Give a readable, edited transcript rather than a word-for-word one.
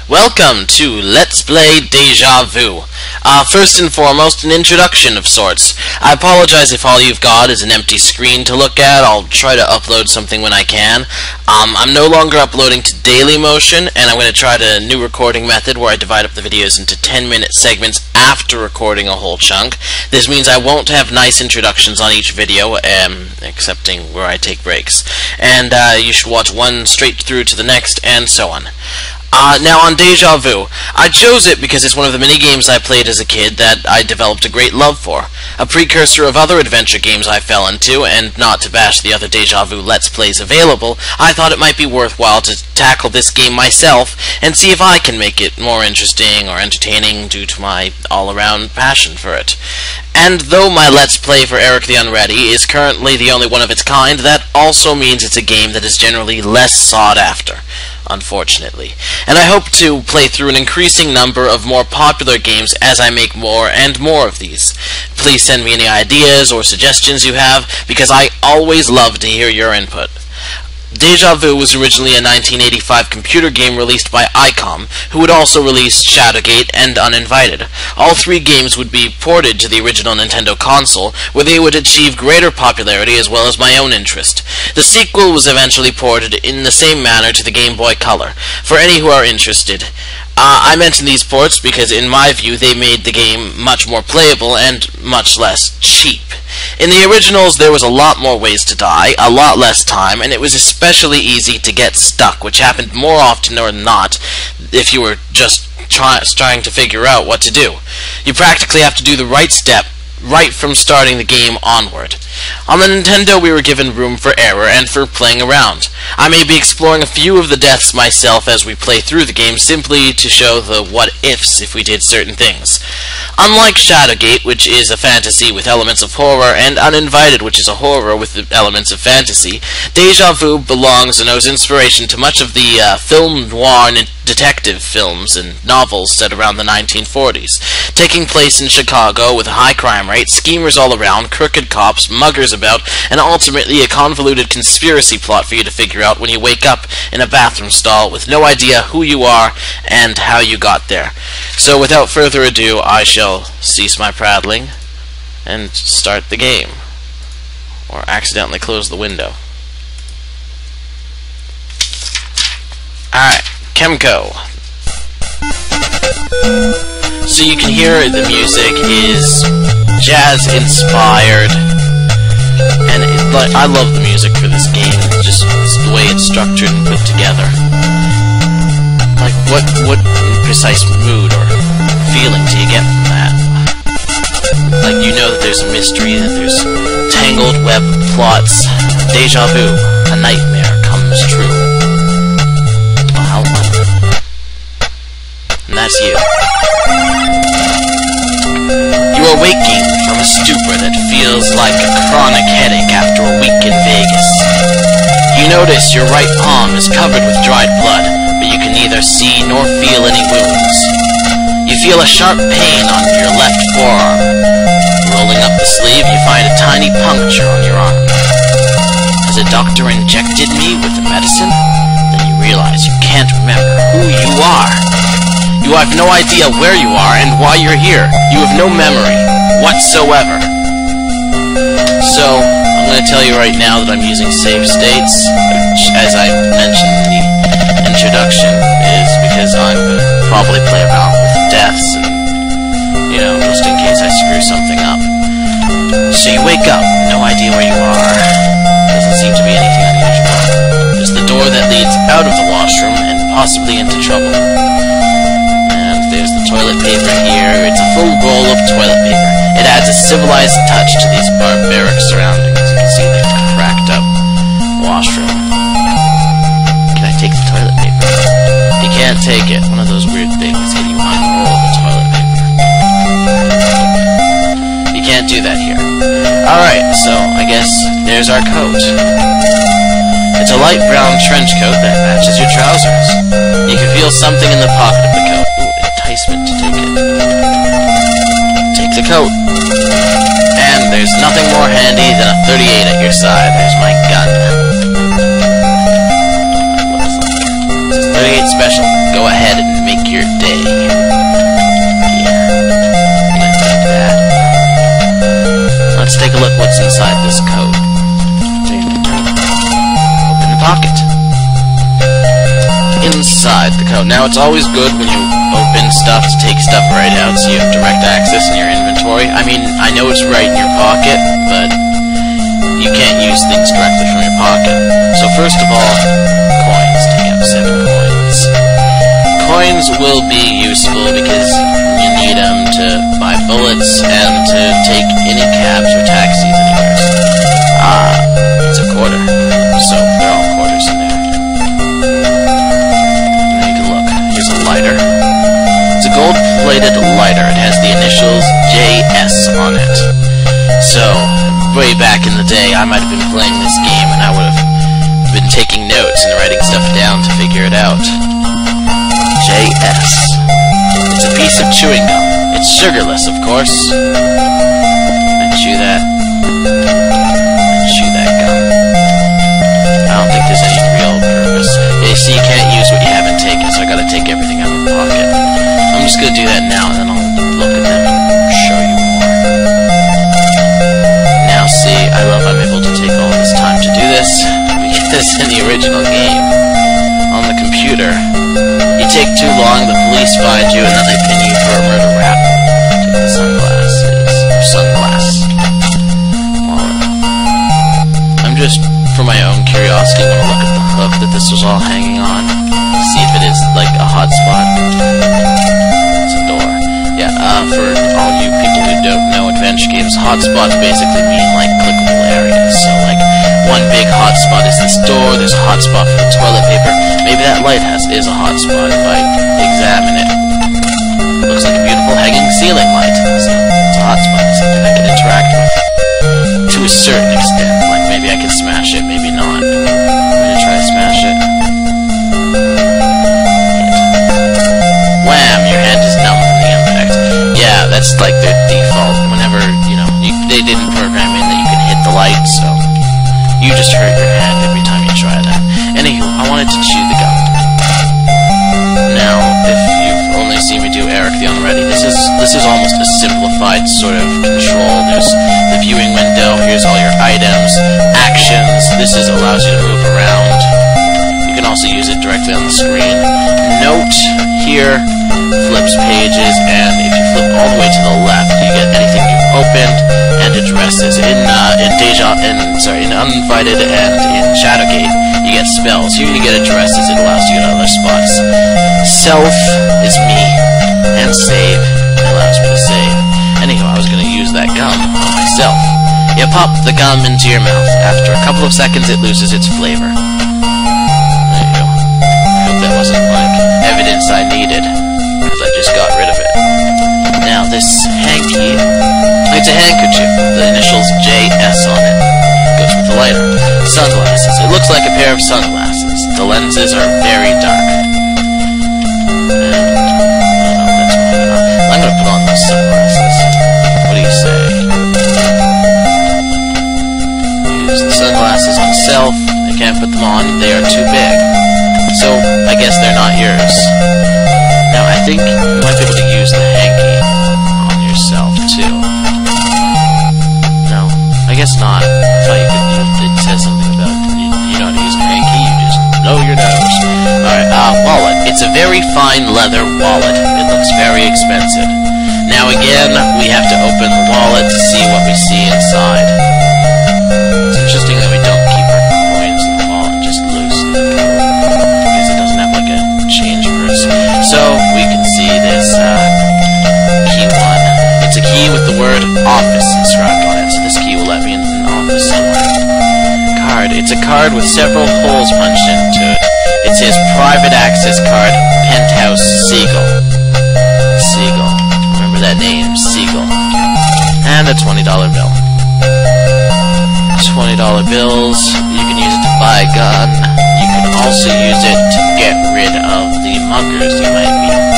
Welcome to Let's Play Deja Vu. First and foremost, an introduction of sorts. I apologize if all you've got is an empty screen to look at. I'll try to upload something when I can. I'm no longer uploading to Dailymotion, and I'm going to try a new recording method where I divide up the videos into 10-minute segments after recording a whole chunk. This means I won't have nice introductions on each video, excepting where I take breaks. And you should watch one straight through to the next, and so on. Now on Deja Vu, I chose it because it's one of the many games I played as a kid that I developed a great love for. A precursor of other adventure games I fell into, and not to bash the other Deja Vu Let's Plays available, I thought it might be worthwhile to tackle this game myself and see if I can make it more interesting or entertaining due to my all-around passion for it. And though my Let's Play for Eric The Unready is currently the only one of its kind, that also means it's a game that is generally less sought after, unfortunately. And I hope to play through an increasing number of more popular games as I make more and more of these. Please send me any ideas or suggestions you have, because I always love to hear your input. Deja Vu was originally a 1985 computer game released by ICOM, who would also release Shadowgate and Uninvited. All three games would be ported to the original Nintendo console, where they would achieve greater popularity as well as my own interest. The sequel was eventually ported in the same manner to the Game Boy Color. For any who are interested, I mention these ports because in my view they made the game much more playable and much less cheap. In the originals there was a lot more ways to die, a lot less time, and it was especially easy to get stuck, which happened more often than not if you were just trying to figure out what to do. You practically have to do the right step right from starting the game onward. On the Nintendo we were given room for error and for playing around. I may be exploring a few of the deaths myself as we play through the game simply to show the what-ifs if we did certain things. Unlike Shadowgate, which is a fantasy with elements of horror, and Uninvited, which is a horror with elements of fantasy, Deja Vu belongs and owes inspiration to much of the film noir and detective films and novels set around the 1940s. Taking place in Chicago with a high crime rate, schemers all around, crooked cops, muggers about, and ultimately a convoluted conspiracy plot for you to figure out when you wake up in a bathroom stall with no idea who you are and how you got there. So without further ado, I shall cease my prattling and start the game. Or accidentally close the window. Alright, Chemco. So you can hear the music is jazz-inspired, and I love the music for this game, just the way it's structured and put together. Like, what precise mood or feeling do you get from that? Like, you know that there's a mystery, that there's tangled web plots. Deja vu, a nightmare comes true. Well, and that's you. You are waking from a stupor that feels like a chronic headache after a week in Vegas. You notice your right palm is covered with dried blood, but you can neither see nor feel any wounds. You feel a sharp pain on your left forearm. Rolling up the sleeve, you find a tiny puncture on your arm. Has a doctor injected me with the medicine? Then you realize you can't remember who you are. You have no idea where you are and why you're here. You have no memory whatsoever. So, I'm going to tell you right now that I'm using save states, which, as I mentioned in the introduction, is because I'm going to probably play around with deaths and, you know, just in case I screw something up. So you wake up, no idea where you are. Doesn't seem to be anything unusual. There's the door that leads out of the washroom and possibly into trouble. There's the toilet paper here. It's a full roll of toilet paper. It adds a civilized touch to these barbaric surroundings. You can see the cracked up washroom. Can I take the toilet paper? You can't take it. One of those weird things hidden behind the roll of the toilet paper. You can't do that here. Alright, so I guess there's our coat. It's a light brown trench coat that matches your trousers. You can feel something in the pocket of the coat. To take it. Take the coat. And there's nothing more handy than a 38 at your side. There's my gun. It's a 38 special. Go ahead and make day. Yeah. I'm gonna take that. Let's take a look what's inside this code. Open the pocket. Inside the code. Now, it's always good when you open stuff to take stuff right out so you have direct access in your inventory. I mean, I know it's right in your pocket, but you can't use things directly from your pocket. So first of all, coins. Take out 7 coins. Coins will be useful because you need them to buy bullets and to take any cabs or taxis anywhere. It's a quarter. So they're all quarters in there. Take a look. Here's a lighter. It's a gold-plated lighter. It has the initials JS on it. So, way back in the day, I might have been playing this game and I would have been taking notes and writing stuff down to figure it out. JS. It's a piece of chewing gum. It's sugarless, of course. I chew that. I chew that gum. I don't think there's any real purpose. You see, you can't use what you haven't taken, so I gotta take everything out of the pocket. I'm just gonna do that now, and then I'll look at them and show you more. Now, see, I love I'm able to take all this time to do this, because in the original game, on the computer, you take too long, the police find you, and then they pin you for a murder rap. Take the sunglasses. Or sunglass. Wallet. I'm just, for my own curiosity, want to look at the hook that this was all hanging on. See if it is, like, a hotspot. It's a door. Yeah, for all you people who don't know adventure games, hotspots basically mean, like, clickable areas. So, like, one big hotspot is this door, there's a hotspot for the toilet paper. Maybe that lighthouse is a hotspot if I examine it. Looks like a beautiful hanging ceiling light. So, it's a hotspot. It's something I can interact with. To a certain extent. Like, maybe I can smash it, maybe not. I'm gonna try to smash it. Wham! Your hand is numb from the impact. Yeah, that's like their default. Whenever, you know, they didn't program in that you can hit the light, so you just hurt your hand every time you try that. Anywho, I wanted to chew the gum. Now, if you've only seen me do Eric The Unready, this is almost a simplified sort of control. There's the viewing window, here's all your items, actions, this allows you to move around. You can also use it directly on the screen. Note here flips pages, and if you flip all the way to the left, you get anything you've opened and addresses. In Uninvited and in Shadowgate, you get spells. Here you get addresses. It allows you to get other spots. Self is me, and save allows me to save. Anyhow, I was going to use that gum on myself. You pop the gum into your mouth. After a couple of seconds, it loses its flavor. There you go. I hope that wasn't, like, evidence I needed, because I just got rid of it. Now, this hanky, it's a handkerchief with the initials JS on it. Goes with the lighter. Sunglasses. It looks like a pair of sunglasses. The lenses are very dark. And, that's I'm gonna put on those sunglasses. What do you say? Use the sunglasses on self. I can't put them on. They are too big. So, I guess they're not yours. Now, I think you might be able to use the hanky on yourself, too. No, I guess not. I thought you could use, it says something about, you know how to use a hanky, you just blow your nose. Alright, wallet. It's a very fine leather wallet. It looks very expensive. Now again, we have to open the wallet to see what we see inside. It's interesting that we don't keep our coins in the wallet, just loosen the code, because it doesn't have like a change purse. So, we can see this, key 1. It's a key with the word office inscribed on it, so this key will let me in an office somewhere. Card. It's a card with several holes punched into it. It says private access card, Penthouse Seagull. Seagull. Remember that name, Seagull. And a $20 bill. $20 bills. You can use it to buy a gun. You can also use it to get rid of the muggers you might meet.